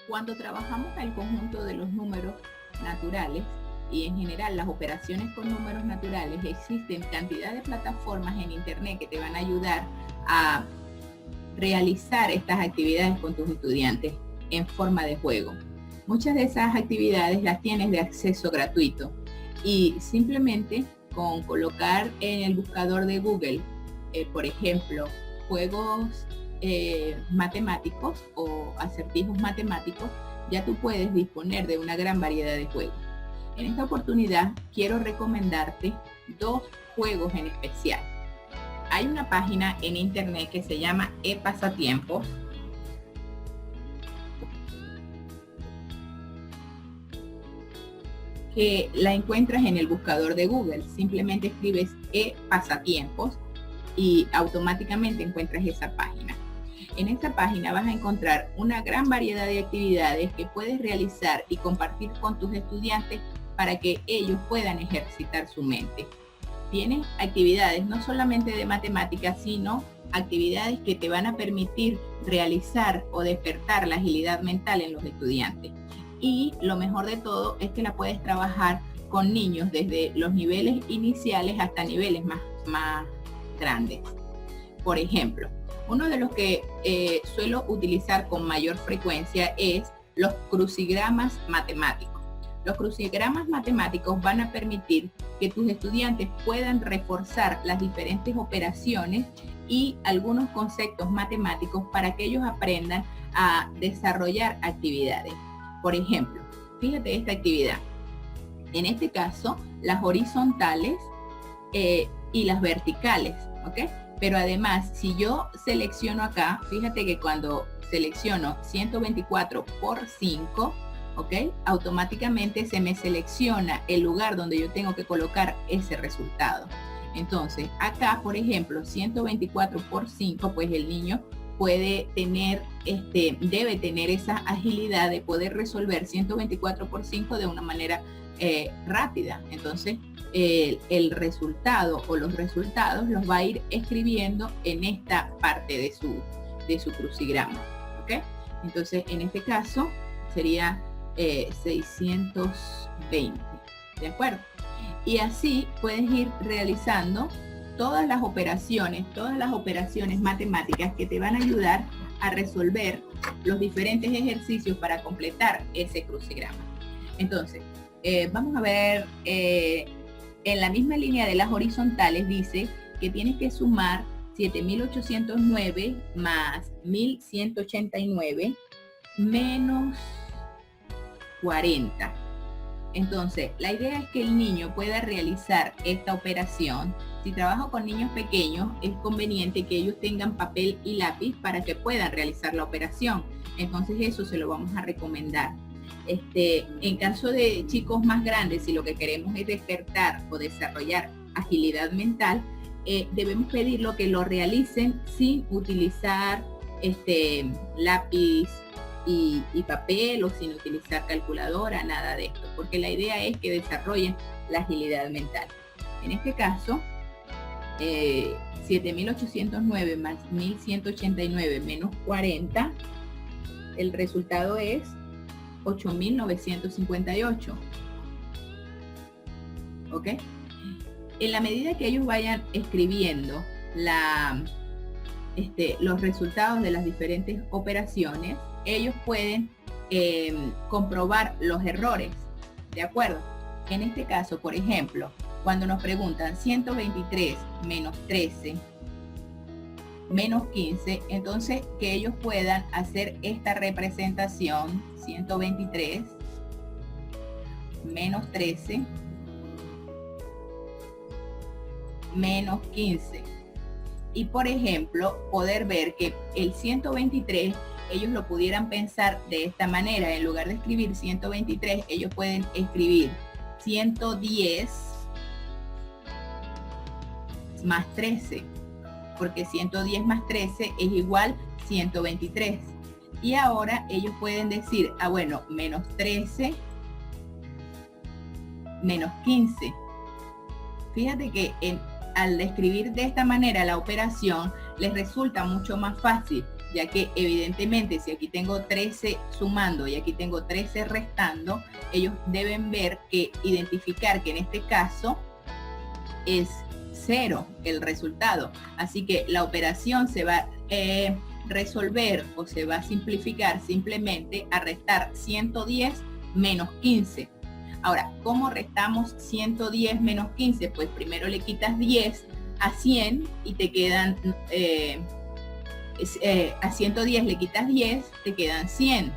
Cuando trabajamos el conjunto de los números naturales y en general las operaciones con números naturales, existen cantidad de plataformas en internet que te van a ayudar a realizar estas actividades con tus estudiantes en forma de juego. Muchas de esas actividades las tienes de acceso gratuito y simplemente con colocar en el buscador de Google, por ejemplo, juegos matemáticos o acertijos matemáticos, ya tú puedes disponer de una gran variedad de juegos. En esta oportunidad quiero recomendarte dos juegos en especial. Hay una página en internet que se llama ePasatiempos, que la encuentras en el buscador de Google. Simplemente escribes ePasatiempos y automáticamente encuentras esa página. En esta página vas a encontrar una gran variedad de actividades que puedes realizar y compartir con tus estudiantes para que ellos puedan ejercitar su mente. Tienes actividades no solamente de matemáticas, sino actividades que te van a permitir realizar o despertar la agilidad mental en los estudiantes. Y lo mejor de todo es que la puedes trabajar con niños desde los niveles iniciales hasta niveles más grandes. Por ejemplo, uno de los que suelo utilizar con mayor frecuencia es los crucigramas matemáticos. Los crucigramas matemáticos van a permitir que tus estudiantes puedan reforzar las diferentes operaciones y algunos conceptos matemáticos para que ellos aprendan a desarrollar actividades. Por ejemplo, fíjate esta actividad. En este caso, las horizontales y las verticales, ¿ok? Pero además, si yo selecciono acá, fíjate que cuando selecciono 124 por 5, ¿ok? Automáticamente se me selecciona el lugar donde yo tengo que colocar ese resultado. Entonces, acá, por ejemplo, 124 por 5, pues el niño puede tener, debe tener esa agilidad de poder resolver 124 por 5 de una manera rápida. Entonces, el resultado o los resultados los va a ir escribiendo en esta parte de su crucigrama, ¿ok? Entonces, en este caso, sería 620, ¿de acuerdo? Y así puedes ir realizando todas las operaciones matemáticas que te van a ayudar a resolver los diferentes ejercicios para completar ese crucigrama. Entonces, vamos a ver, en la misma línea de las horizontales dice que tienes que sumar 7.809 más 1.189 menos 40. Entonces, la idea es que el niño pueda realizar esta operación. Si trabajo con niños pequeños, es conveniente que ellos tengan papel y lápiz para que puedan realizar la operación. Entonces, eso se lo vamos a recomendar. En caso de chicos más grandes, si lo que queremos es despertar o desarrollar agilidad mental, debemos pedirlo que lo realicen sin utilizar lápiz y papel o sin utilizar calculadora, nada de esto, porque la idea es que desarrollen la agilidad mental. En este caso, 7.809 más 1.189 menos 40, el resultado es 8.958. ¿Ok? En la medida que ellos vayan escribiendo los resultados de las diferentes operaciones, ellos pueden comprobar los errores, ¿de acuerdo? En este caso, por ejemplo, cuando nos preguntan 123 menos 13 menos 15, entonces que ellos puedan hacer esta representación: 123 menos 13 menos 15. Y por ejemplo, poder ver que el 123 ellos lo pudieran pensar de esta manera. En lugar de escribir 123, ellos pueden escribir 110 más 13, porque 110 más 13 es igual 123. Y ahora ellos pueden decir, bueno, menos 13 menos 15. Fíjate que al escribir de esta manera la operación les resulta mucho más fácil, ya que evidentemente si aquí tengo 13 sumando y aquí tengo 13 restando, ellos deben ver que identificar que en este caso es 0 el resultado. Así que la operación se va a resolver o se va a simplificar simplemente a restar 110 menos 15. Ahora, ¿cómo restamos 110 menos 15? Pues primero le quitas 10 a 100 y te quedan, a 110 le quitas 10, te quedan 100.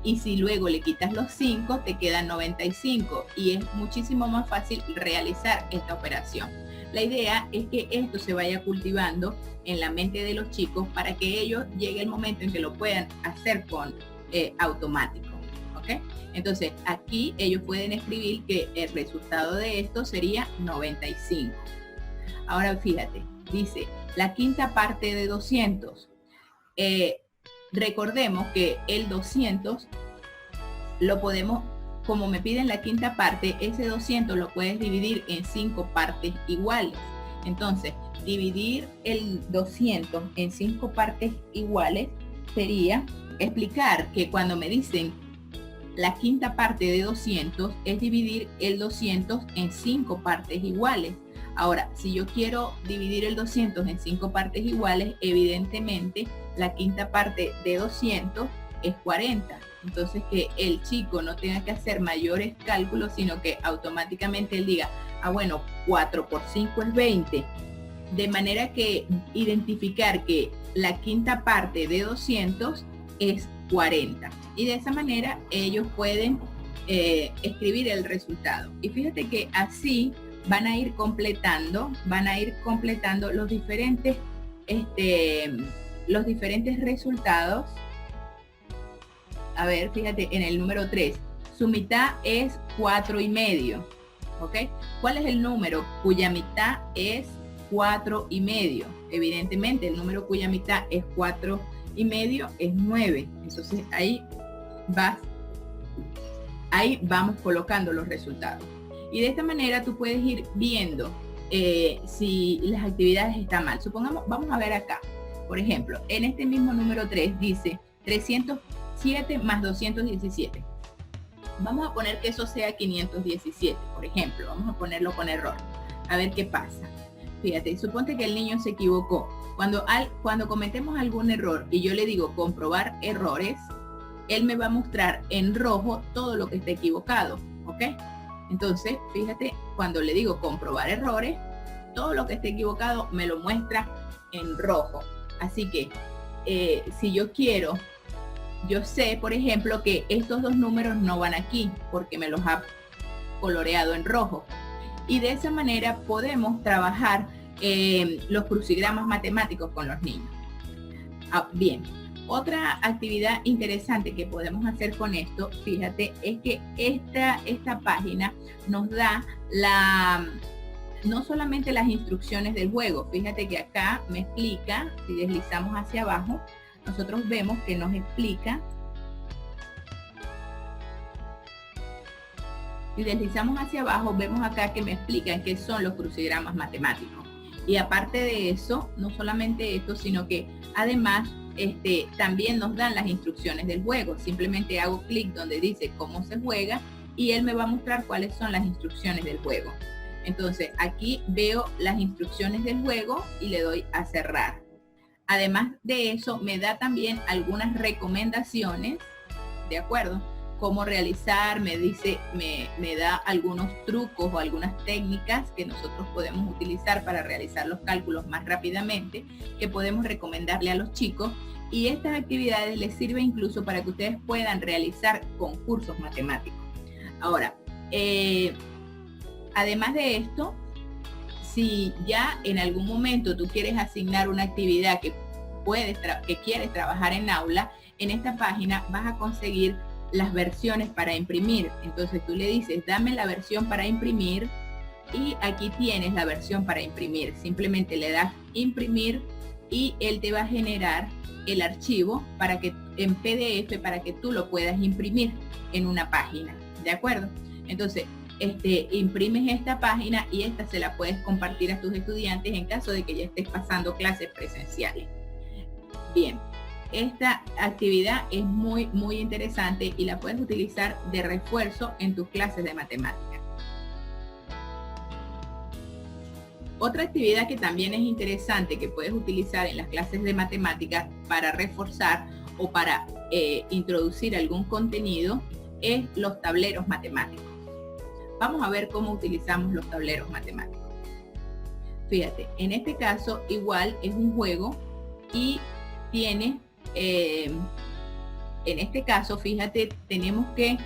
Y si luego le quitas los 5, te quedan 95. Y es muchísimo más fácil realizar esta operación. La idea es que esto se vaya cultivando en la mente de los chicos para que ellos llegue el momento en que lo puedan hacer con automático. ¿Ok? Entonces, aquí ellos pueden escribir que el resultado de esto sería 95. Ahora, fíjate, dice la quinta parte de 200. Recordemos que el 200 lo podemos, como me piden la quinta parte, ese 200 lo puedes dividir en 5 partes iguales. Entonces, dividir el 200 en 5 partes iguales sería explicar que cuando me dicen la quinta parte de 200 es dividir el 200 en 5 partes iguales. Ahora, si yo quiero dividir el 200 en 5 partes iguales, evidentemente la quinta parte de 200 es 40. Entonces, que el chico no tenga que hacer mayores cálculos, sino que automáticamente él diga, ah, bueno, 4 por 5 es 20. De manera que identificar que la quinta parte de 200 es 40. Y de esa manera ellos pueden escribir el resultado. Y fíjate que así van a ir completando los diferentes resultados. A ver, fíjate, en el número 3, su mitad es 4,5. ¿Ok? ¿Cuál es el número cuya mitad es 4,5? Evidentemente, el número cuya mitad es 4,5 es 9. Entonces, ahí vamos colocando los resultados. Y de esta manera tú puedes ir viendo si las actividades están mal. Supongamos, vamos a ver acá. Por ejemplo, en este mismo número 3 dice 307 más 217. Vamos a poner que eso sea 517, por ejemplo. Vamos a ponerlo con error. A ver qué pasa. Fíjate, suponte que el niño se equivocó. Cuando cometemos algún error y yo le digo comprobar errores, él me va a mostrar en rojo todo lo que está equivocado. ¿Ok? Entonces, fíjate, cuando le digo comprobar errores, todo lo que esté equivocado me lo muestra en rojo. Así que, si yo sé, por ejemplo, que estos dos números no van aquí, porque me los ha coloreado en rojo. Y de esa manera podemos trabajar los crucigramas matemáticos con los niños. Bien. Otra actividad interesante que podemos hacer con esto, fíjate, es que esta página nos da no solamente las instrucciones del juego. Fíjate que acá me explica, si deslizamos hacia abajo, nosotros vemos que nos explica. Si deslizamos hacia abajo, vemos acá que me explican qué son los crucigramas matemáticos. Y aparte de eso, no solamente esto, sino que además también nos dan las instrucciones del juego. Simplemente hago clic donde dice cómo se juega y él me va a mostrar cuáles son las instrucciones del juego. Entonces aquí veo las instrucciones del juego y le doy a cerrar. Además de eso, me da también algunas recomendaciones, ¿de acuerdo? Cómo realizar, me da algunos trucos o algunas técnicas que nosotros podemos utilizar para realizar los cálculos más rápidamente, que podemos recomendarle a los chicos. Y estas actividades les sirven incluso para que ustedes puedan realizar concursos matemáticos. Ahora, además de esto, si ya en algún momento tú quieres asignar una actividad que quieres trabajar en aula, en esta página vas a conseguir las versiones para imprimir. Entonces tú le dices, dame la versión para imprimir, y aquí tienes la versión para imprimir. Simplemente le das imprimir y él te va a generar el archivo en PDF para que tú lo puedas imprimir en una página. ¿De acuerdo? Entonces, imprimes esta página y esta se la puedes compartir a tus estudiantes en caso de que ya estés pasando clases presenciales. Bien. esta actividad es muy interesante y la puedes utilizar de refuerzo en tus clases de matemáticas. Otra actividad que también es interesante que puedes utilizar en las clases de matemáticas para reforzar o para introducir algún contenido es los tableros matemáticos. Vamos a ver cómo utilizamos los tableros matemáticos. Fíjate, en este caso igual es un juego y tiene, en este caso, fíjate, tenemos que,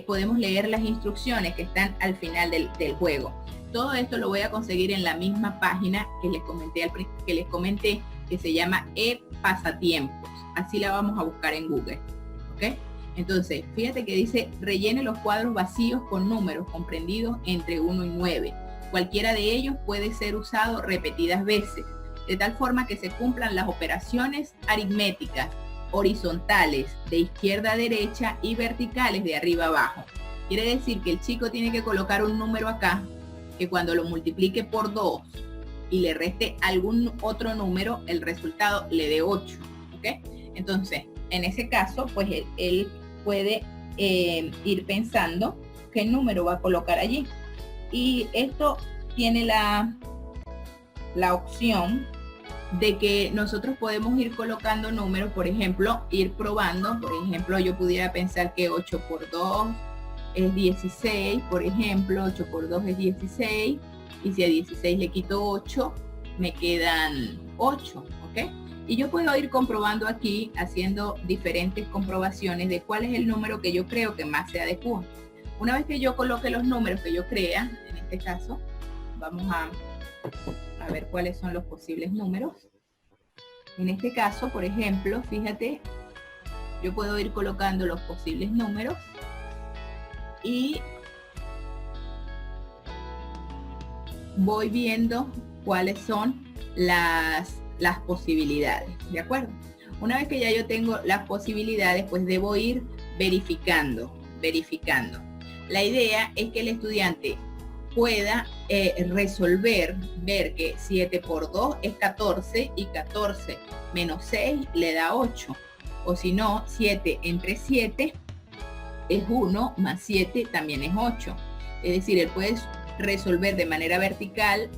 podemos leer las instrucciones que están al final del juego. Todo esto lo voy a conseguir en la misma página que les comenté, que se llama e-pasatiempos. Así la vamos a buscar en Google, ¿ok? Entonces, fíjate que dice, rellene los cuadros vacíos con números comprendidos entre 1 y 9. Cualquiera de ellos puede ser usado repetidas veces, de tal forma que se cumplan las operaciones aritméticas horizontales de izquierda a derecha y verticales de arriba a abajo. Quiere decir que el chico tiene que colocar un número acá, que cuando lo multiplique por 2 y le reste algún otro número, el resultado le dé 8, ¿ok? Entonces, en ese caso, pues él puede ir pensando qué número va a colocar allí. Y esto tiene la opción de que nosotros podemos ir colocando números, por ejemplo, ir probando. Por ejemplo, yo pudiera pensar que 8 por 2 es 16, por ejemplo, 8 por 2 es 16, y si a 16 le quito 8, me quedan 8, ¿ok? Y yo puedo ir comprobando aquí, haciendo diferentes comprobaciones de cuál es el número que yo creo que más se adecua. Una vez que yo coloque los números que yo crea, en este caso, vamos a ver cuáles son los posibles números. En este caso, por ejemplo, fíjate, yo puedo ir colocando los posibles números y voy viendo cuáles son las posibilidades, ¿de acuerdo? Una vez que ya yo tengo las posibilidades, pues debo ir verificando. La idea es que el estudiante pueda resolver, ver que 7 por 2 es 14 y 14 menos 6 le da 8. O si no, 7 entre 7 es 1 más 7 también es 8. Es decir, él puede resolver de manera vertical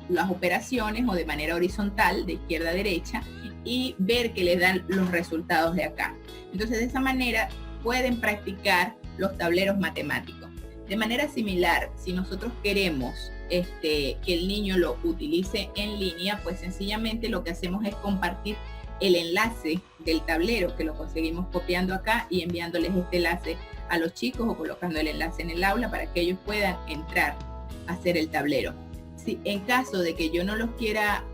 las operaciones o de manera horizontal, de izquierda a derecha, y ver que le dan los resultados de acá. Entonces, de esa manera pueden practicar los tableros matemáticos. De manera similar, si nosotros queremos que el niño lo utilice en línea, pues sencillamente lo que hacemos es compartir el enlace del tablero, que lo conseguimos copiando acá y enviándoles este enlace a los chicos o colocando el enlace en el aula para que ellos puedan entrar a hacer el tablero. Si en caso de que yo no los quiera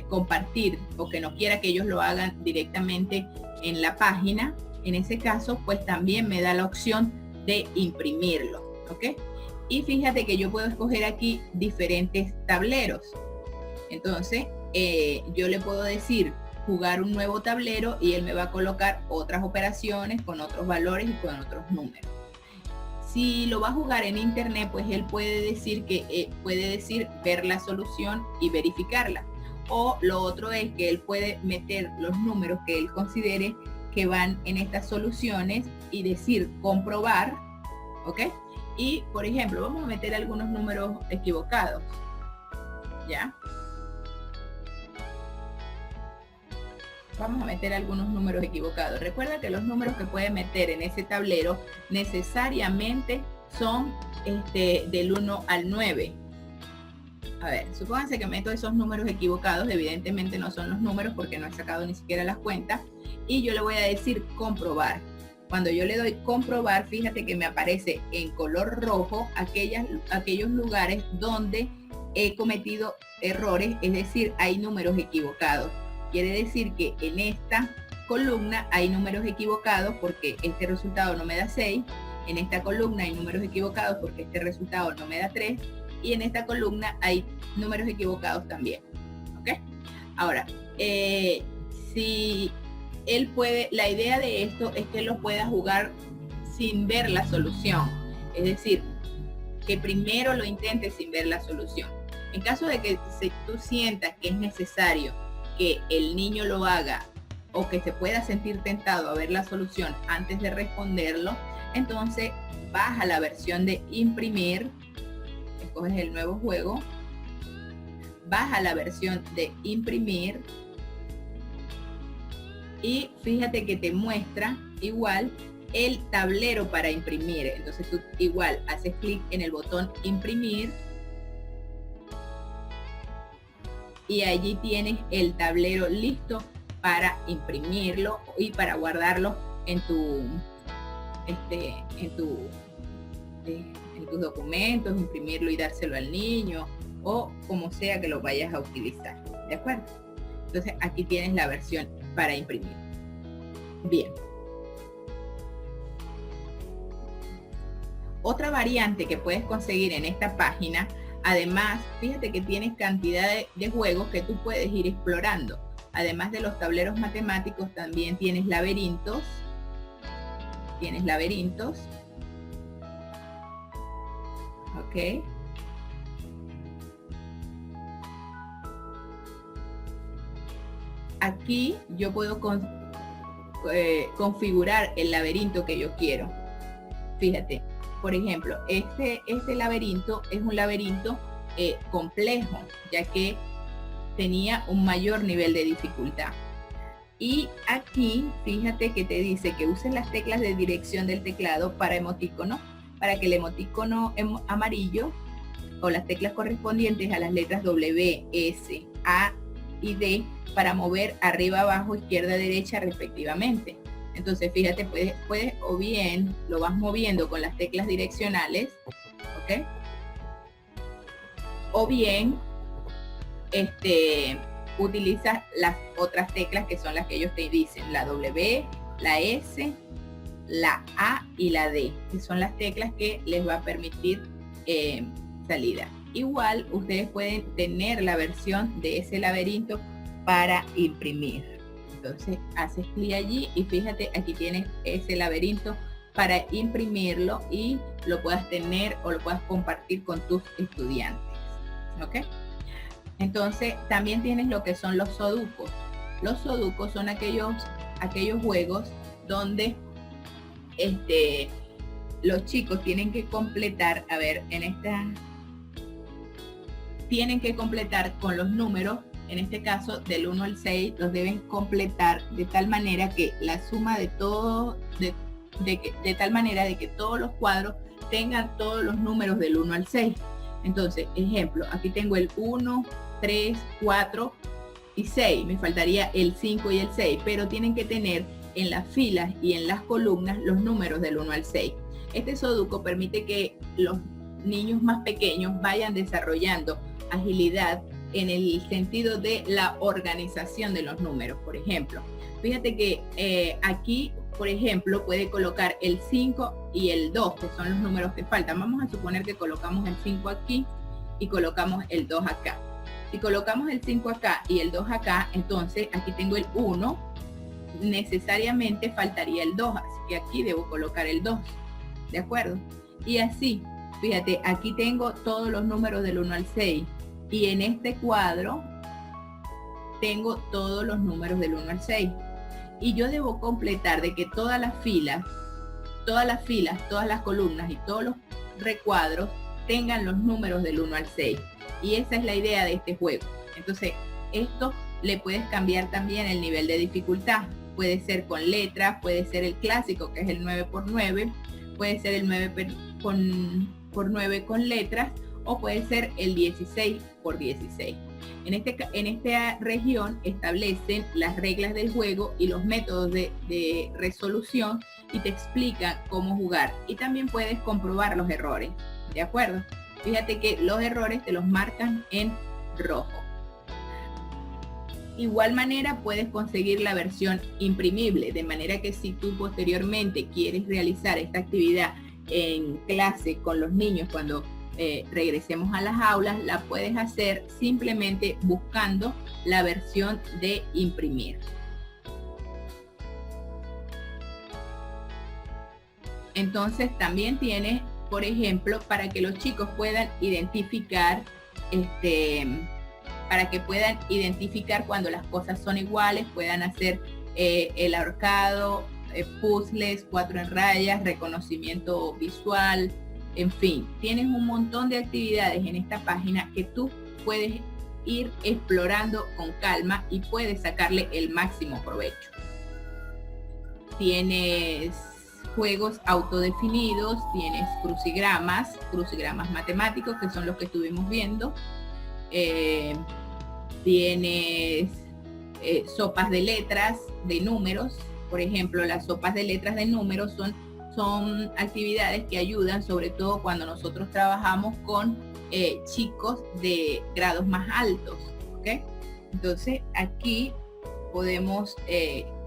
compartir o que no quiera que ellos lo hagan directamente en la página, en ese caso pues también me da la opción de imprimirlo, ¿ok? Y fíjate que yo puedo escoger aquí diferentes tableros. Entonces yo le puedo decir jugar un nuevo tablero y él me va a colocar otras operaciones con otros valores y con otros números. Si lo va a jugar en internet, pues él puede decir ver la solución y verificarla. O lo otro es que él puede meter los números que él considere que van en estas soluciones y decir comprobar, ¿ok? Y, por ejemplo, vamos a meter algunos números equivocados, ¿ya? Vamos a meter algunos números equivocados. Recuerda que los números que puede meter en ese tablero necesariamente son del 1 al 9. A ver, supónganse que meto esos números equivocados, evidentemente no son los números porque no he sacado ni siquiera las cuentas, y yo le voy a decir comprobar. Cuando yo le doy comprobar, fíjate que me aparece en color rojo aquellos lugares donde he cometido errores, es decir, hay números equivocados. Quiere decir que en esta columna hay números equivocados porque este resultado no me da 6, en esta columna hay números equivocados porque este resultado no me da 3, y en esta columna hay números equivocados también, ¿ok? Ahora, si él puede, la idea de esto es que él lo pueda jugar sin ver la solución, es decir, que primero lo intente sin ver la solución. En caso de que tú sientas que es necesario que el niño lo haga o que se pueda sentir tentado a ver la solución antes de responderlo, entonces baja la versión de imprimir, escoges el nuevo juego, baja la versión de imprimir y fíjate que te muestra igual el tablero para imprimir. Entonces tú igual haces clic en el botón imprimir y allí tienes el tablero listo para imprimirlo y para guardarlo en tus documentos, imprimirlo y dárselo al niño o como sea que lo vayas a utilizar, ¿de acuerdo? Entonces aquí tienes la versión para imprimir. Bien. Otra variante que puedes conseguir en esta página, además, fíjate que tienes cantidad de juegos que tú puedes ir explorando. Además de los tableros matemáticos, también tienes laberintos. Ok. Aquí yo puedo configurar el laberinto que yo quiero. Fíjate, por ejemplo, este laberinto es un laberinto complejo, ya que tenía un mayor nivel de dificultad. Y aquí, fíjate que te dice que uses las teclas de dirección del teclado para emoticono, para que el emoticono amarillo o las teclas correspondientes a las letras W, S, A y D para mover arriba, abajo, izquierda, derecha respectivamente. Entonces fíjate, puedes o bien lo vas moviendo con las teclas direccionales, ¿ok? O bien utilizas las otras teclas que son las que ellos te dicen, la W, la S, la A y la D, que son las teclas que les va a permitir salida. Igual ustedes pueden tener la versión de ese laberinto para imprimir. Entonces haces clic allí y fíjate, aquí tienes ese laberinto para imprimirlo y lo puedas tener o lo puedas compartir con tus estudiantes. ¿Ok? Entonces también tienes lo que son los sudokus. Los sudokus son aquellos juegos donde los chicos tienen que completar, tienen que completar con los números. En este caso, del 1 al 6, los deben completar de tal manera que la suma de todo, de tal manera de que todos los cuadros tengan todos los números del 1 al 6. Entonces, ejemplo, aquí tengo el 1, 3, 4 y 6. Me faltaría el 5 y el 6, pero tienen que tener en las filas y en las columnas los números del 1 al 6. Este sudoku permite que los niños más pequeños vayan desarrollando agilidad en el sentido de la organización de los números. Por ejemplo, fíjate que aquí, por ejemplo, puede colocar el 5 y el 2, que son los números que faltan. Vamos a suponer que colocamos el 5 aquí y colocamos el 2 acá. Si colocamos el 5 acá y el 2 acá, entonces aquí tengo el 1, necesariamente faltaría el 2, así que aquí debo colocar el 2, ¿de acuerdo? Y así, fíjate, aquí tengo todos los números del 1 al 6. Y en este cuadro tengo todos los números del 1 al 6. Y yo debo completar de que todas las filas, todas las columnas y todos los recuadros tengan los números del 1 al 6. Y esa es la idea de este juego. Entonces, esto le puedes cambiar también el nivel de dificultad. Puede ser con letras, puede ser el clásico, que es el 9×9, puede ser el 9×9 con letras, o puede ser el 16×16. En esta región establecen las reglas del juego y los métodos de resolución y te explican cómo jugar. Y también puedes comprobar los errores, ¿de acuerdo? Fíjate que los errores te los marcan en rojo. Igual manera puedes conseguir la versión imprimible, de manera que si tú posteriormente quieres realizar esta actividad en clase con los niños cuando regresemos a las aulas, la puedes hacer simplemente buscando la versión de imprimir. Entonces también tienes, por ejemplo, para que los chicos puedan identificar cuando las cosas son iguales, puedan hacer el ahorcado, puzzles, 4 en rayas, reconocimiento visual, en fin, tienes un montón de actividades en esta página que tú puedes ir explorando con calma y puedes sacarle el máximo provecho. Tienes juegos autodefinidos, tienes crucigramas matemáticos, que son los que estuvimos viendo. Tienes sopas de letras, de números. Por ejemplo, las sopas de letras de números son actividades que ayudan, sobre todo cuando nosotros trabajamos con chicos de grados más altos, ¿ok? Entonces, aquí podemos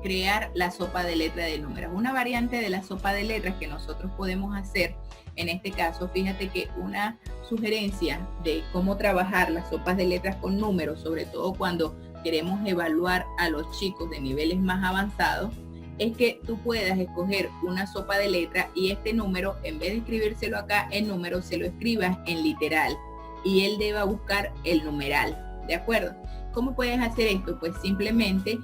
crear la sopa de letras de números. Una variante de la sopa de letras que nosotros podemos hacer, en este caso, fíjate que una sugerencia de cómo trabajar las sopas de letras con números, sobre todo cuando queremos evaluar a los chicos de niveles más avanzados, es que tú puedas escoger una sopa de letras y este número, en vez de escribírselo acá en número, se lo escribas en literal y él deba buscar el numeral, ¿de acuerdo? ¿Cómo puedes hacer esto? Pues simplemente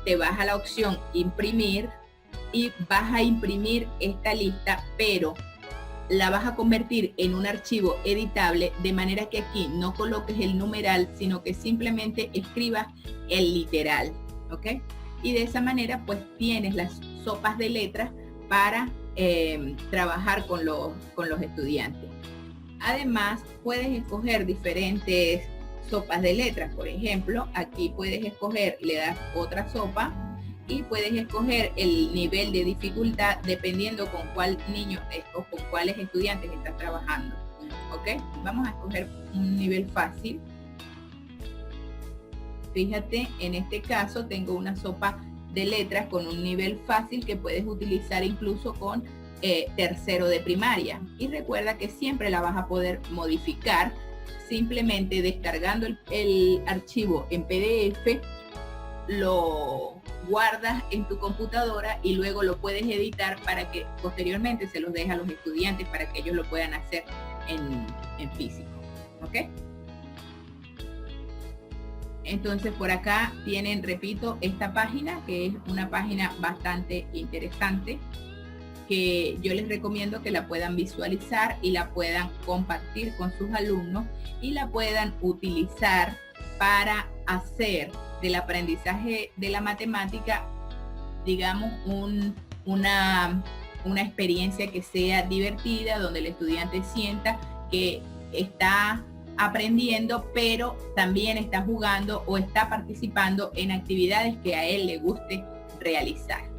te vas a la opción imprimir y vas a imprimir esta lista, pero la vas a convertir en un archivo editable, de manera que aquí no coloques el numeral, sino que simplemente escribas el literal, ¿ok? Y de esa manera pues tienes las sopas de letras para trabajar con los estudiantes. Además, puedes escoger diferentes sopas de letras. Por ejemplo, aquí puedes escoger, le das otra sopa y puedes escoger el nivel de dificultad dependiendo con cuál niño o con cuáles estudiantes estás trabajando. ¿Ok? Vamos a escoger un nivel fácil. Fíjate, en este caso tengo una sopa de letras con un nivel fácil que puedes utilizar incluso con tercero de primaria. Y recuerda que siempre la vas a poder modificar simplemente descargando el archivo en PDF, lo guardas en tu computadora y luego lo puedes editar para que posteriormente se los dejes a los estudiantes para que ellos lo puedan hacer en físico. ¿Ok? Entonces por acá tienen, repito, esta página, que es una página bastante interesante, que yo les recomiendo que la puedan visualizar y la puedan compartir con sus alumnos y la puedan utilizar para hacer del aprendizaje de la matemática, digamos, una experiencia que sea divertida, donde el estudiante sienta que está aprendiendo, pero también está jugando o está participando en actividades que a él le guste realizar.